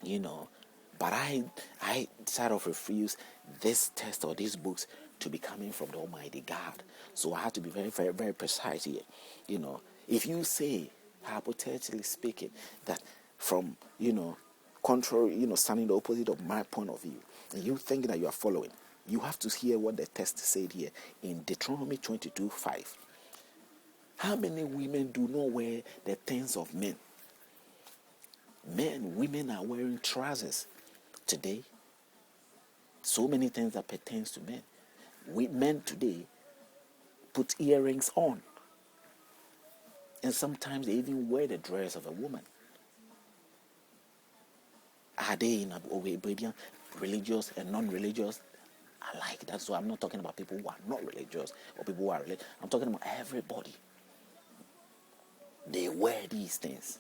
you know. But I sort of refuse this test or these books to be coming from the Almighty God. So I have to be very, very, very precise here. You know, if you say, hypothetically speaking, that from, contrary, standing the opposite of my point of view, and you think that you are following, you have to hear what the text said here in Deuteronomy 22:5. How many women do not wear the things of men? Women are wearing trousers today. So many things that pertains to men. Men today put earrings on. And sometimes they even wear the dress of a woman. Are they in obedience, religious and non-religious alike? That's why I'm not talking about people who are not religious or people who are religious. I'm talking about everybody. They wear these things.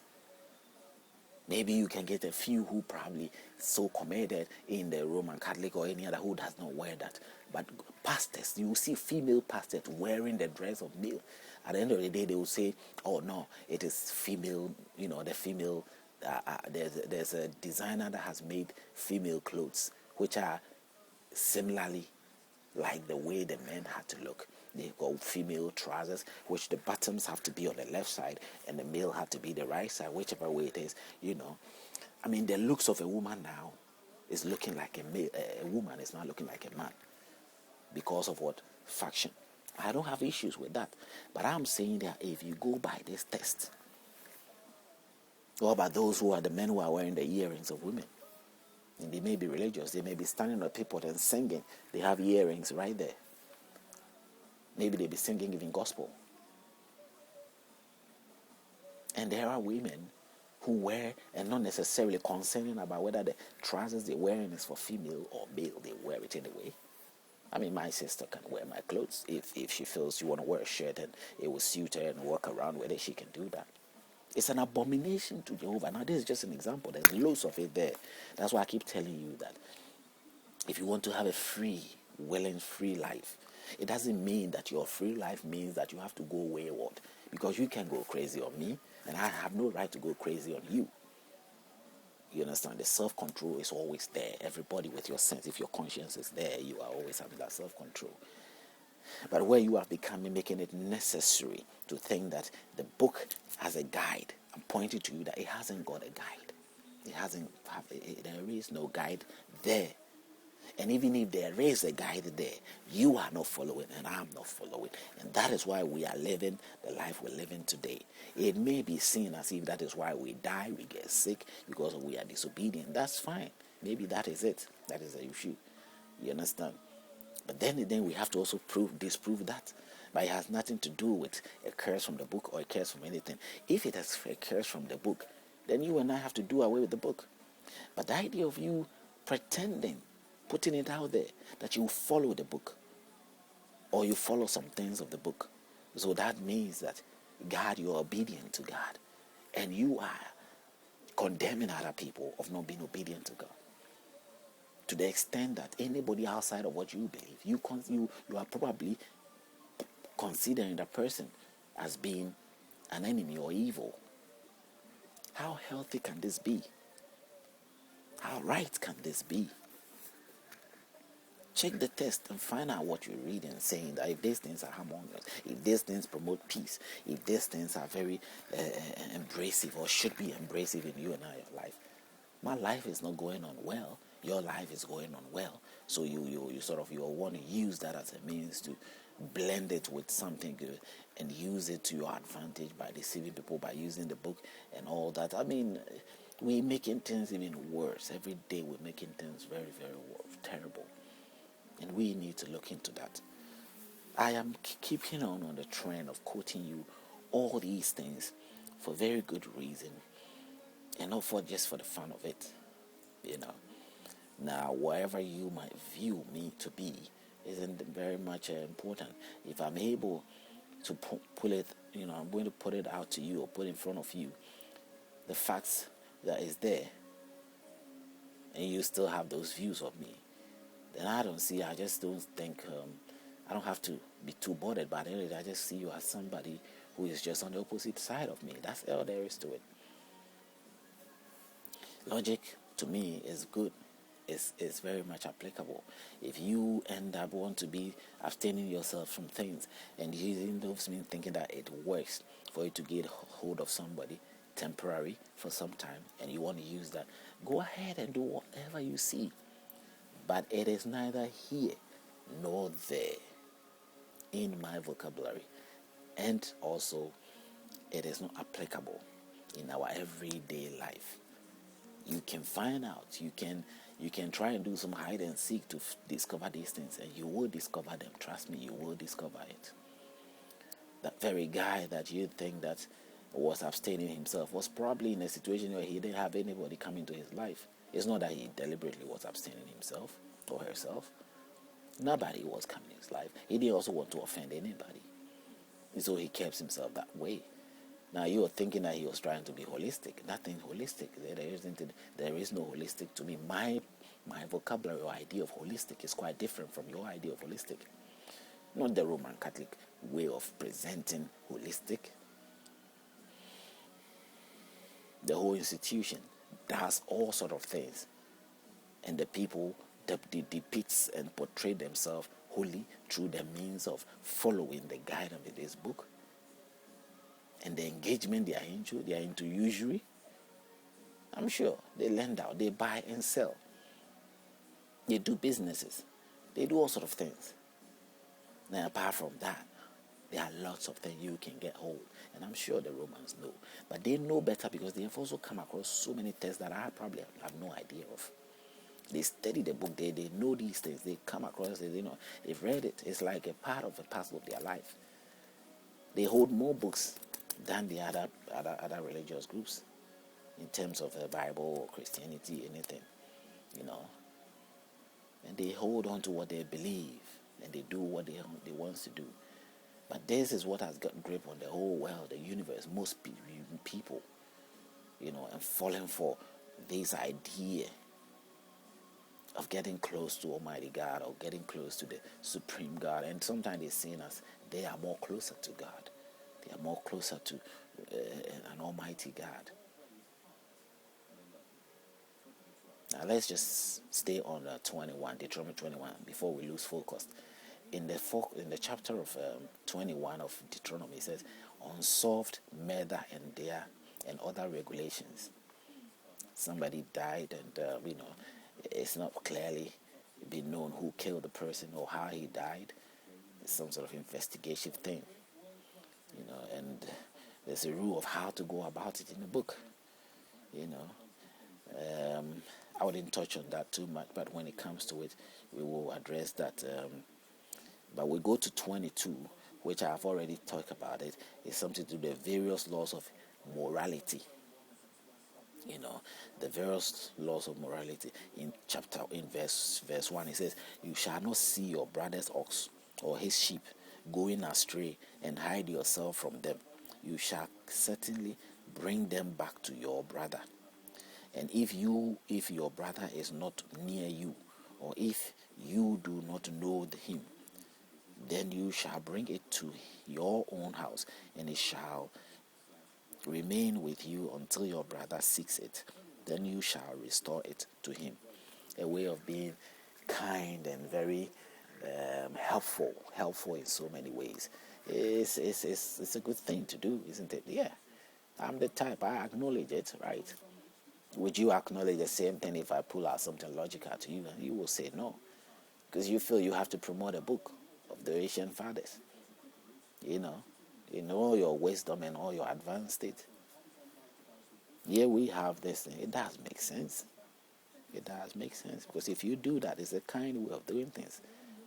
Maybe you can get a few who probably so committed in the Roman Catholic or any other who does not wear that. But pastors, you will see female pastors wearing the dress of male. At the end of the day, they will say, "Oh no, it is female." The female. There's a designer that has made female clothes, which are similarly like the way the men had to look. They got female trousers, which the bottoms have to be on the left side and the male have to be the right side, whichever way it is. I mean, the looks of a woman now is looking like a male. A woman is not looking like a man because of what? Faction. I don't have issues with that, but I'm saying that if you go by this test, what about those who are the men who are wearing the earrings of women? And they may be religious. They may be standing on people and singing. They have earrings right there. Maybe they be singing even gospel. And there are women who wear, and not necessarily concerning about whether the trousers they're wearing is for female or male. They wear it anyway. I mean, my sister can wear my clothes. If she feels she want to wear a shirt and it will suit her and walk around with it, she can do that. It's an abomination to Jehovah. Now, this is just an example. There's loads of it there. That's why I keep telling you that if you want to have a free, willing, free life, it doesn't mean that your free life means that you have to go wayward. Because you can go crazy on me, and I have no right to go crazy on you. You understand? The self-control is always there. Everybody with your sense, if your conscience is there, you are always having that self-control. But where you are making it necessary to think that the book has a guide, I'm pointing to you that it hasn't got a guide. There is no guide there. And even if there is a guide there, you are not following and I'm not following. And that is why we are living the life we're living today. It may be seen as if that is why we die, we get sick, because we are disobedient. That's fine. Maybe that is it. That is the issue. You understand? But then we have to also disprove that. But it has nothing to do with a curse from the book or a curse from anything. If it is a curse from the book, then you and I have to do away with the book. But the idea of you pretending, putting it out there, that you follow the book, or you follow some things of the book, so that means that God, you're obedient to God, and you are condemning other people of not being obedient to God. To the extent that anybody outside of what you believe, you are probably considering that person as being an enemy or evil. How healthy can this be? How right can this be? Check the text and find out what you're reading, saying that if these things are harmonious, if these things promote peace, if these things are very embracive or should be embracive in you and I, your life. My life is not going on well. Your life is going on well. So you want to use that as a means to blend it with something good and use it to your advantage by deceiving people, by using the book and all that. I mean, we're making things even worse. Every day we're making things very, very terrible. And we need to look into that. I am keeping on the trend of quoting you all these things for very good reason, and not for just for the fun of it. Now, whatever you might view me to be isn't very much important. If I'm able to pull it, I'm going to put it out to you or put in front of you the facts that is there, and you still have those views of me, then I just don't think, I don't have to be too bothered by it. I just see you as somebody who is just on the opposite side of me. That's all there is to it. Logic to me is good. It's very much applicable. If you end up want to be abstaining yourself from things and using those means thinking that it works for you to get hold of somebody temporary for some time, and you want to use that, go ahead and do whatever you see. But it is neither here nor there in my vocabulary, and also it is not applicable in our everyday life. You can find out, you can try and do some hide and seek to discover these things, and you will discover them. Trust me, you will discover it. That very guy that you think that was abstaining himself was probably in a situation where he didn't have anybody come into his life. It's not that he deliberately was abstaining himself or herself. Nobody was coming in his life. He didn't also want to offend anybody, and so he kept himself that way. Now you are thinking that he was trying to be holistic. Nothing holistic. There is no holistic to me. My vocabulary or idea of holistic is quite different from your idea of holistic. Not the Roman Catholic way of presenting holistic. The whole institution does all sort of things, and the people that depicts and portray themselves wholly through the means of following the guidance of this book. And the engagement they are into usury. I'm sure they lend out, they buy and sell, they do businesses, they do all sort of things. Now, apart from that, there are lots of things you can get hold, and I'm sure the Romans know, but they know better because they have also come across so many texts that I probably have no idea of. They study the book, they know these things, they come across it, they've read it. It's like a part of the puzzle of their life. They hold more books than the other religious groups in terms of the Bible or Christianity, anything, and they hold on to what they believe, and they do what they want to do. But this is what has got grip on the whole world, the universe, most people, and falling for this idea of getting close to Almighty God or getting close to the Supreme God. And sometimes they're seen as they are more closer to God. They are more closer to an Almighty God. Now let's just stay on Deuteronomy 21, before we lose focus. In the chapter of 21 of Deuteronomy, it says, unsolved murder and other regulations. Somebody died, and it's not clearly been known who killed the person or how he died. It's some sort of investigation thing, and there's a rule of how to go about it in the book. I wouldn't touch on that too much, but when it comes to it, we will address that. But we go to 22, which I have already talked about. It's something to do with the various laws of morality. The various laws of morality. In verse 1, it says, you shall not see your brother's ox or his sheep going astray and hide yourself from them. You shall certainly bring them back to your brother. And if your brother is not near you, or if you do not know him, then you shall bring it to your own house, and it shall remain with you until your brother seeks it. Then you shall restore it to him. A way of being kind and very helpful in so many ways. It's a good thing to do, isn't it? Yeah, I'm the type, I acknowledge it, right? Would you acknowledge the same thing if I pull out something logical to you? And you will say no, because you feel you have to promote a book of the ancient fathers, in all your wisdom and all your advanced state. Here we have this thing. It does make sense. It does make sense, because if you do that, it's a kind way of doing things.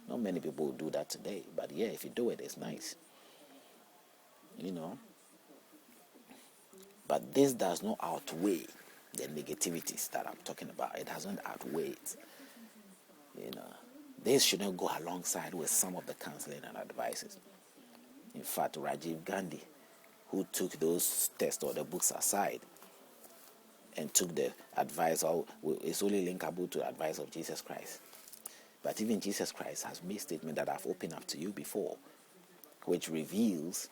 Not many people do that today, but yeah, if you do it, it's nice. But this does not outweigh the negativities that I'm talking about. It doesn't outweigh it. This shouldn't go alongside with some of the counseling and advices. In fact, Rajiv Gandhi, who took those texts or the books aside and took the advice, it's only linkable to the advice of Jesus Christ. But even Jesus Christ has made statement that I've opened up to you before, which reveals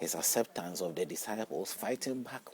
his acceptance of the disciples fighting back